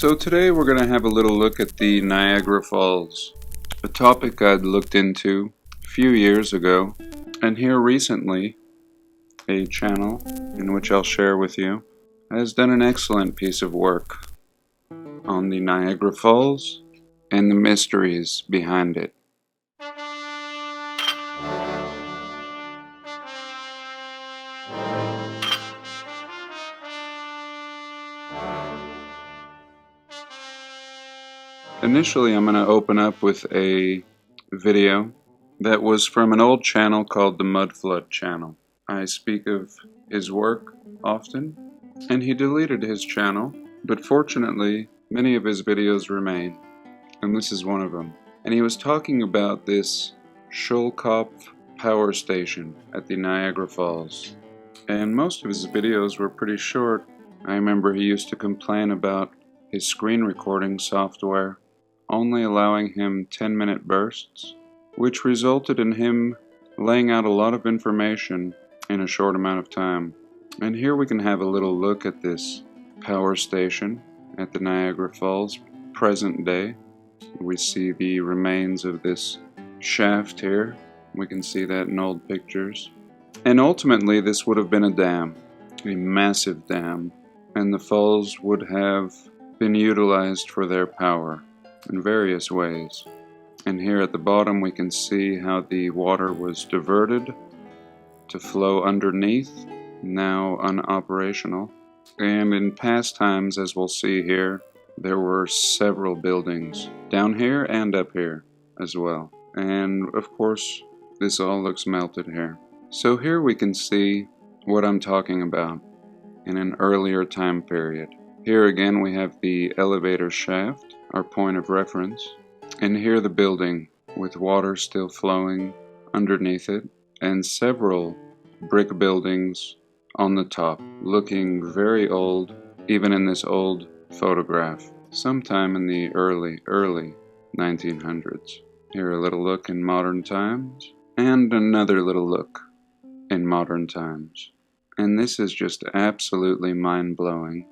So today we're going to have a little look at the Niagara Falls, a topic I'd looked into a few years ago, and here recently a channel in which I'll share with you has done an excellent piece of work on the Niagara Falls and the mysteries behind it. Initially, I'm going to open up with a video that was from an old channel called the Mudflood channel. I speak of his work often, and he deleted his channel, but fortunately, many of his videos remain, and this is one of them. And he was talking about this Shoalkopf power station at the Niagara Falls, and most of his videos were pretty short. I remember he used to complain about his screen recording software only allowing him 10-minute bursts, which resulted in him laying out a lot of information in a short amount of time. And here we can have a little look at this power station at the Niagara Falls, present day. We see the remains of this shaft here. We can see that in old pictures. And ultimately this would have been a dam, a massive dam, and the falls would have been utilized for their power in various ways. And here at the bottom we can see how the water was diverted to flow underneath, now unoperational. And in past times, as we'll see here, there were several buildings down here and up here as well. And of course this all looks melted here. So here we can see what I'm talking about in an earlier time period. Here again we have the elevator shaft, our point of reference, and here the building with water still flowing underneath it, and several brick buildings on the top, looking very old, even in this old photograph, sometime in the early 1900s. Here a little look in modern times, and another little look in modern times. And this is just absolutely mind-blowing.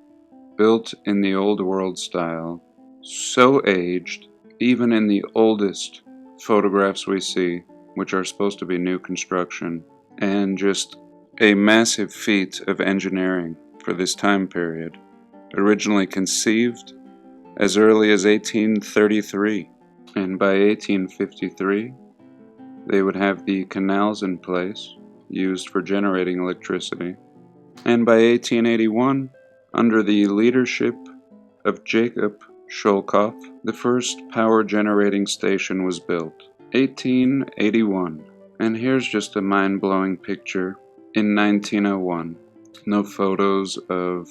Built in the old world style, so aged, even in the oldest photographs we see, which are supposed to be new construction, and just a massive feat of engineering for this time period. Originally conceived as early as 1833, and by 1853 they would have the canals in place used for generating electricity, and by 1881, under the leadership of Jacob Shoalkopf, the first power generating station was built. 1881. And here's just a mind-blowing picture in 1901. No photos of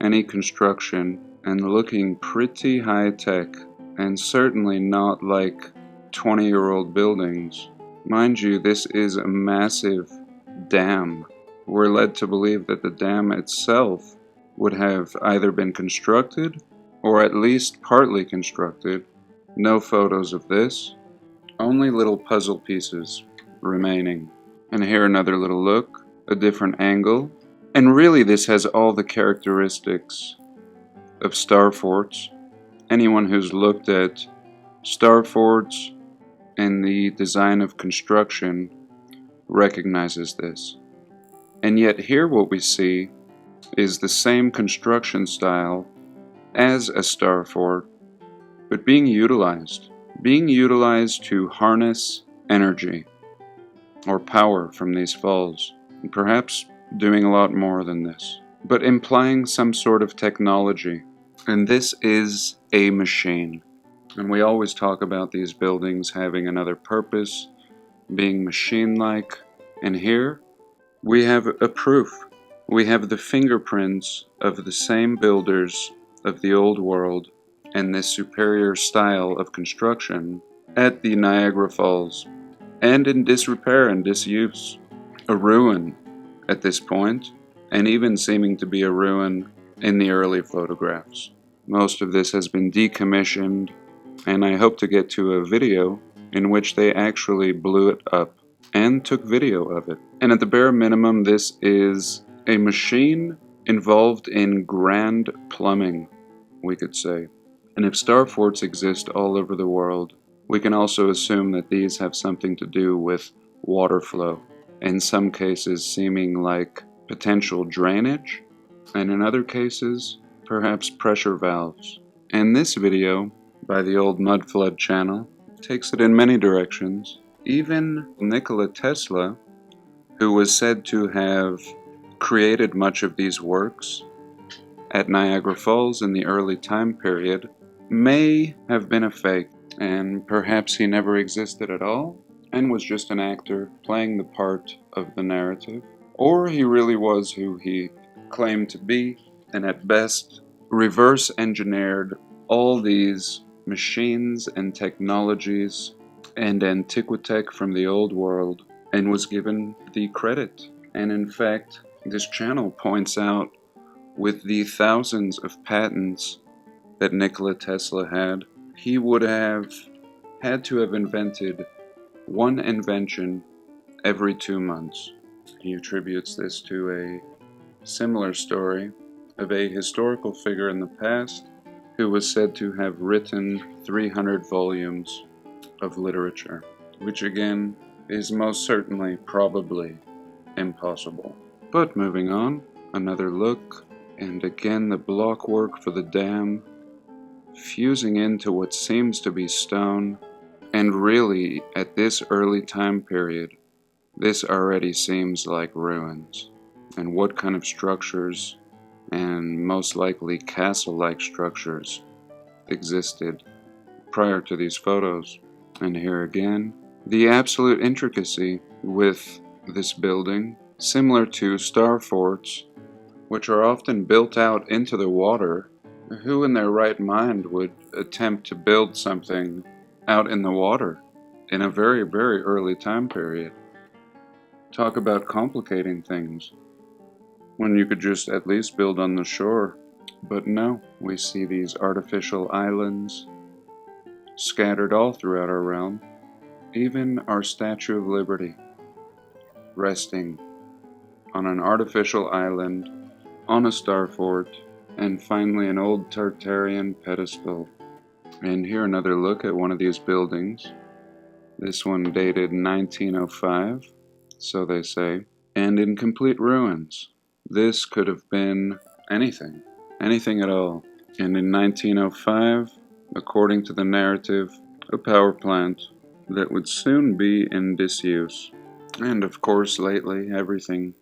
any construction, and looking pretty high-tech, and certainly not like 20-year-old buildings. Mind you, this is a massive dam. We're led to believe that the dam itself would have either been constructed or at least partly constructed. No photos of this, only little puzzle pieces remaining. And here another little look, a different angle, and really this has all the characteristics of star forts. Anyone who's looked at star forts and the design of construction recognizes this. And yet here what we see is the same construction style as a star fort, but being utilized to harness energy or power from these falls, and perhaps doing a lot more than this, but implying some sort of technology. And this is a machine. And we always talk about these buildings having another purpose, being machine-like, and here we have a proof. We have the fingerprints of the same builders of the old world and this superior style of construction at the Niagara Falls, and in disrepair and disuse. A ruin at this point, and even seeming to be a ruin in the early photographs. Most of this has been decommissioned, and I hope to get to a video in which they actually blew it up and took video of it. And at the bare minimum, this is a machine involved in grand plumbing we could say. And if star forts exist all over the world, we can also assume that these have something to do with water flow, in some cases seeming like potential drainage, and in other cases, perhaps pressure valves. And this video, by the old Mudflood channel, takes it in many directions. Even Nikola Tesla, who was said to have created much of these works at Niagara Falls in the early time period, may have been a fake, and perhaps he never existed at all and was just an actor playing the part of the narrative, or he really was who he claimed to be, and at best reverse engineered all these machines and technologies and antiquitech from the old world and was given the credit. And in fact, this channel points out, with the thousands of patents that Nikola Tesla had, he would have had to have invented one invention every 2 months. He attributes this to a similar story of a historical figure in the past who was said to have written 300 volumes of literature, which again is most certainly probably impossible. But moving on, another look, and again the blockwork for the dam fusing into what seems to be stone, and really at this early time period this already seems like ruins. And what kind of structures, and most likely castle-like structures, existed prior to these photos. And here again, the absolute intricacy with this building, similar to star forts, which are often built out into the water. Who in their right mind would attempt to build something out in the water in a very, very early time period? Talk about complicating things, when you could just at least build on the shore. But no, we see these artificial islands scattered all throughout our realm. Even our Statue of Liberty, resting on an artificial island, on a star fort, and finally an old Tartarian pedestal. And here another look at one of these buildings. This one dated 1905, so they say, and in complete ruins. This could have been anything at all. And in 1905, according to the narrative, a power plant that would soon be in disuse. And of course lately, everything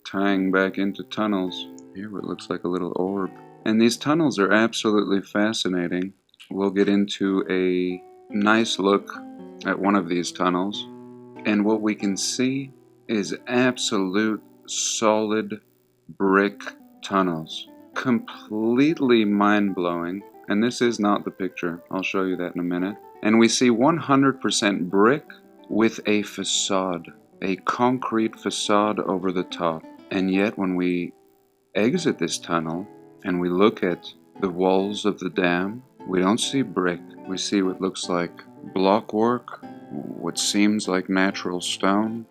tying back into tunnels. Here what looks like a little orb. And these tunnels are absolutely fascinating. We'll get into a nice look at one of these tunnels, and what we can see is absolute solid brick tunnels. Completely mind-blowing. And this is not the picture. I'll show you that in a minute. And we see 100% brick with a facade, a concrete facade over the top. And yet when we exit this tunnel and we look at the walls of the dam, we don't see brick. We see what looks like blockwork, what seems like natural stone,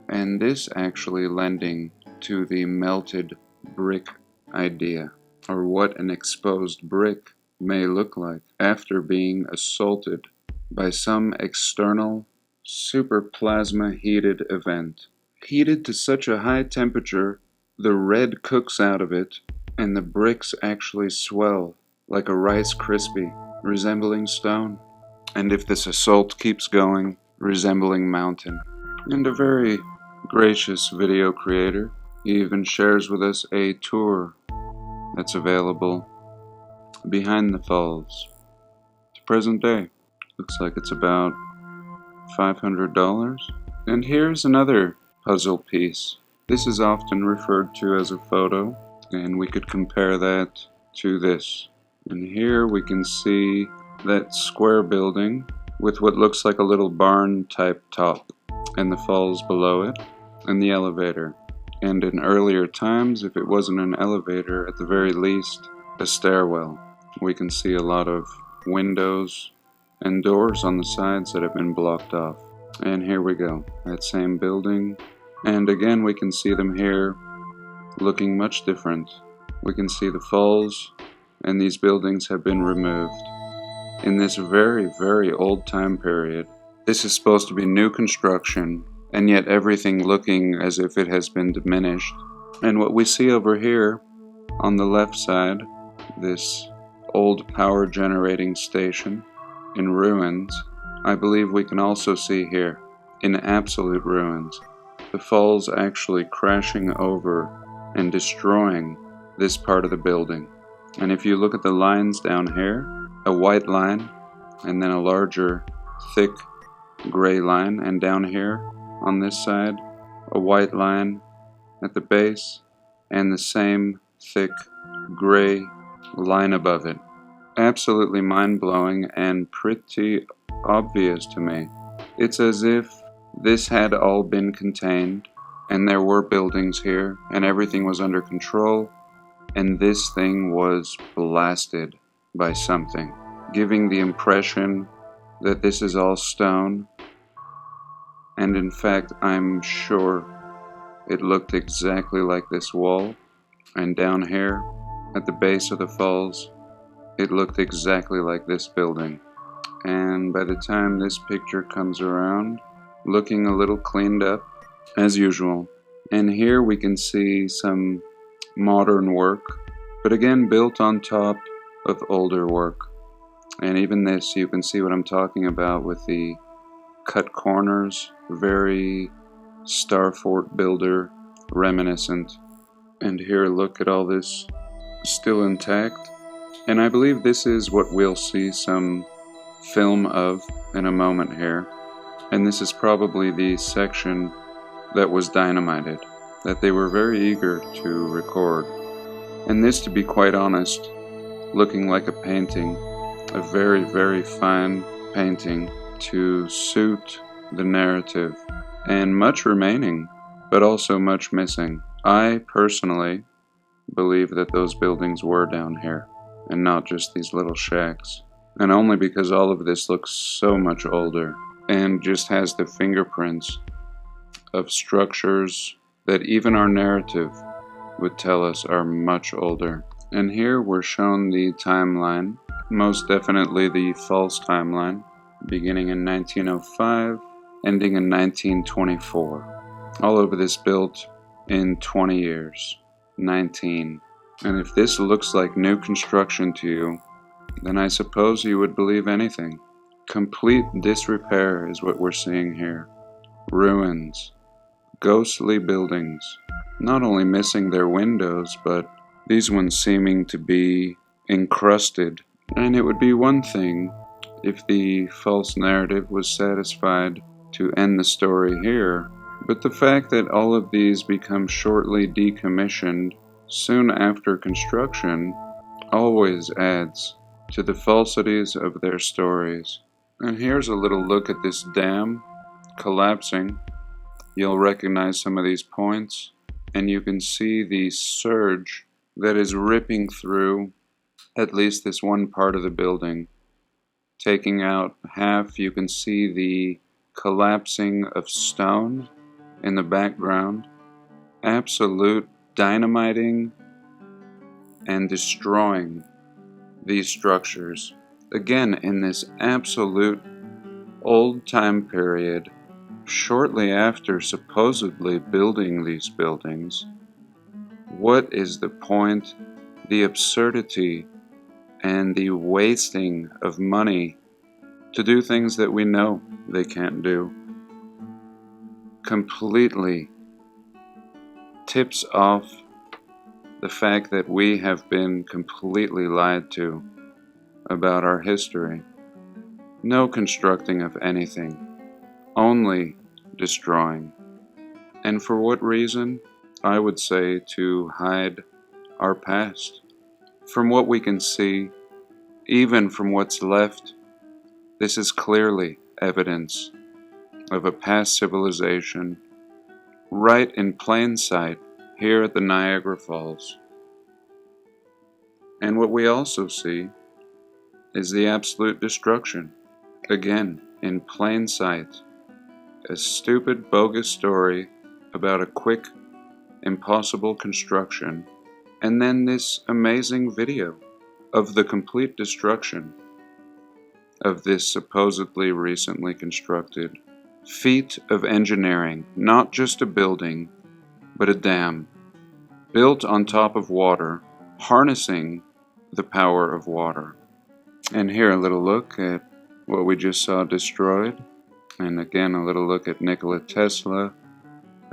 and this actually lending to the melted brick idea, or what an exposed brick may look like after being assaulted by some external superplasma heated event. Heated to such a high temperature, the red cooks out of it, and the bricks actually swell like a Rice Krispie, resembling stone. And if this assault keeps going, resembling mountain. And a very gracious video creator, he even shares with us a tour that's available behind the falls to present day. Looks like it's about $500. And here's another puzzle piece. This is often referred to as a photo, and we could compare that to this. And here we can see that square building with what looks like a little barn type top, and the falls below it, and the elevator. And in earlier times, if it wasn't an elevator, at the very least, a stairwell. We can see a lot of windows and doors on the sides that have been blocked off. And here we go, that same building. And again, we can see them here looking much different. We can see the falls and these buildings have been removed. In this very, very old time period, this is supposed to be new construction, and yet everything looking as if it has been diminished. And what we see over here on the left side, this old power generating station in ruins, I believe we can also see here, in absolute ruins, the falls actually crashing over and destroying this part of the building. And if you look at the lines down here, a white line, and then a larger, thick gray line, and down here on this side, a white line at the base, and the same thick gray line above it. Absolutely mind-blowing and pretty obvious to me. It's as if this had all been contained, and there were buildings here, and everything was under control, and this thing was blasted by something, giving the impression that this is all stone. And in fact, I'm sure it looked exactly like this wall, and down here at the base of the falls, it looked exactly like this building. And by the time this picture comes around, looking a little cleaned up as usual. And here we can see some modern work, but again built on top of older work. And even this, you can see what I'm talking about with the cut corners, very Star Fort Builder reminiscent. And here, look at all this still intact. And I believe this is what we'll see some film of in a moment here. And this is probably the section that was dynamited, that they were very eager to record. And this, to be quite honest, looking like a painting, a very, very fine painting to suit the narrative, and much remaining, but also much missing. I personally believe that those buildings were down here, and not just these little shacks. And only because all of this looks so much older, and just has the fingerprints of structures that even our narrative would tell us are much older. And here we're shown the timeline, most definitely the false timeline, beginning in 1905, ending in 1924. All over this built in 20 years, 19. And if this looks like new construction to you, then I suppose you would believe anything. Complete disrepair is what we're seeing here. Ruins, ghostly buildings, not only missing their windows, but these ones seeming to be encrusted. And it would be one thing if the false narrative was satisfied to end the story here, but the fact that all of these become shortly decommissioned soon after construction always adds to the falsities of their stories. And here's a little look at this dam collapsing. You'll recognize some of these points, and you can see the surge that is ripping through at least this one part of the building, taking out half. You can see the collapsing of stone in the background, absolute dynamiting and destroying these structures. Again, in this absolute old time period, shortly after supposedly building these buildings. What is the point, the absurdity, and the wasting of money to do things that we know they can't do? Completely tips off the fact that we have been completely lied to about our history. No constructing of anything, only destroying. And for what reason? I would say to hide our past. From what we can see, even from what's left, this is clearly evidence of a past civilization right in plain sight here at the Niagara Falls. And what we also see is the absolute destruction, again in plain sight. A stupid, bogus story about a quick, impossible construction, and then this amazing video of the complete destruction of this supposedly recently constructed feat of engineering, not just a building, but a dam, built on top of water, harnessing the power of water. And here a little look at what we just saw destroyed, and again a little look at Nikola Tesla,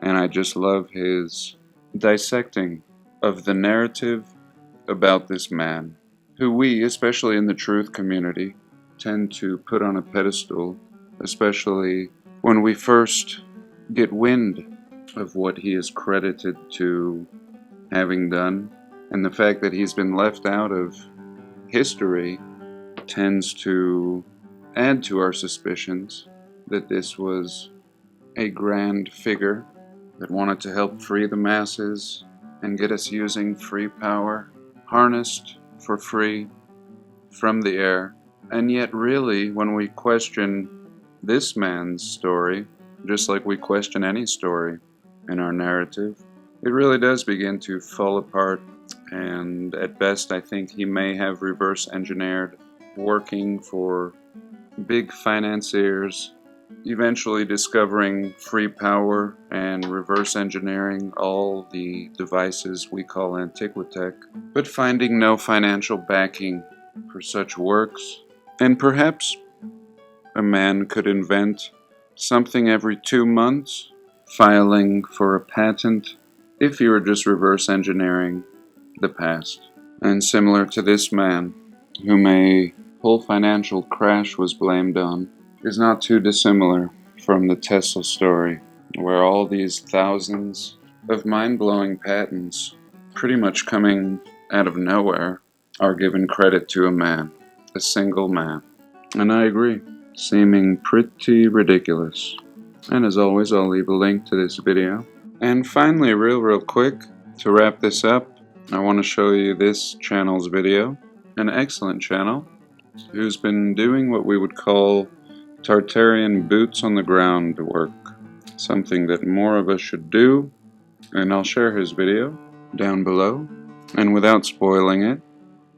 and I just love his dissecting of the narrative about this man, who we, especially in the truth community, tend to put on a pedestal, especially when we first get wind of what he is credited to having done, and the fact that he's been left out of history tends to add to our suspicions that this was a grand figure that wanted to help free the masses and get us using free power, harnessed for free from the air. And yet really, when we question this man's story, just like we question any story in our narrative, it really does begin to fall apart, and at best I think he may have reverse engineered working for big financiers, eventually discovering free power and reverse engineering all the devices we call Antiquitech, but finding no financial backing for such works. And perhaps a man could invent something every 2 months, filing for a patent if he were just reverse engineering the past. And similar to this man, whom a whole financial crash was blamed on, is not too dissimilar from the Tesla story, where all these thousands of mind-blowing patents, pretty much coming out of nowhere, are given credit to a man, a single man. And I agree, seeming pretty ridiculous. And as always, I'll leave a link to this video. And finally, real quick, to wrap this up, I want to show you this channel's video, an excellent channel, who's been doing what we would call Tartarian boots on the ground work, something that more of us should do, and I'll share his video down below. And without spoiling it,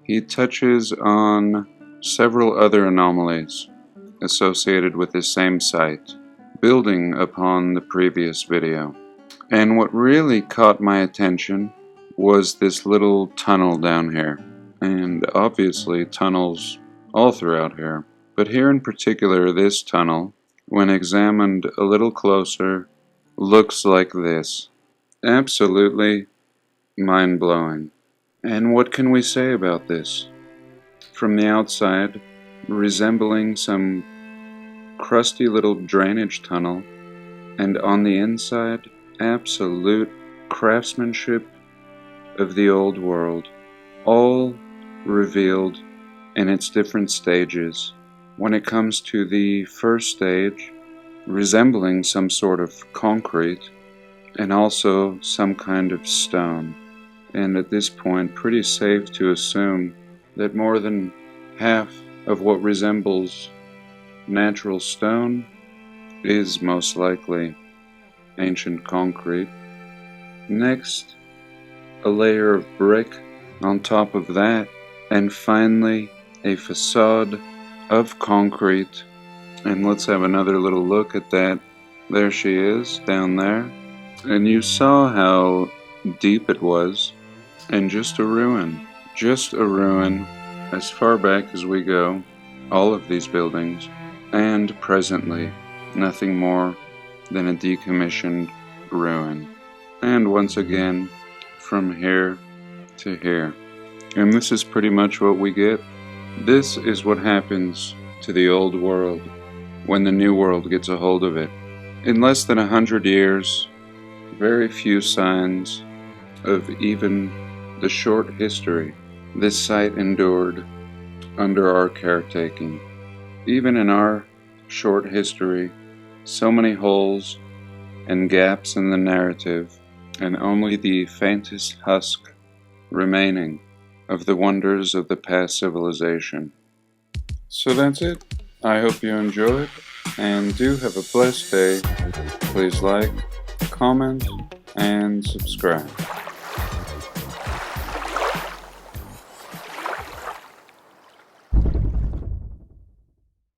he touches on several other anomalies associated with this same site, building upon the previous video. And what really caught my attention was this little tunnel down here, and obviously tunnels all throughout here. But here in particular, this tunnel, when examined a little closer, looks like this. Absolutely mind-blowing. And what can we say about this? From the outside, resembling some crusty little drainage tunnel, and on the inside, absolute craftsmanship of the old world, all revealed in its different stages. When it comes to the first stage, resembling some sort of concrete and also some kind of stone, and at this point pretty safe to assume that more than half of what resembles natural stone is most likely ancient concrete. Next, a layer of brick on top of that, and finally a facade of concrete. And let's have another little look at that. There she is, down there. And you saw how deep it was, and just a ruin as far back as we go, all of these buildings, and presently nothing more than a decommissioned ruin. And once again, from here to here. And this is pretty much what we get. This is what happens to the old world when the new world gets a hold of it. In less than 100 years, very few signs of even the short history this site endured under our caretaking. Even in our short history, so many holes and gaps in the narrative, and only the faintest husk remaining of the wonders of the past civilization. So that's it. I hope you enjoyed, and do have a blessed day. Please like, comment, and subscribe.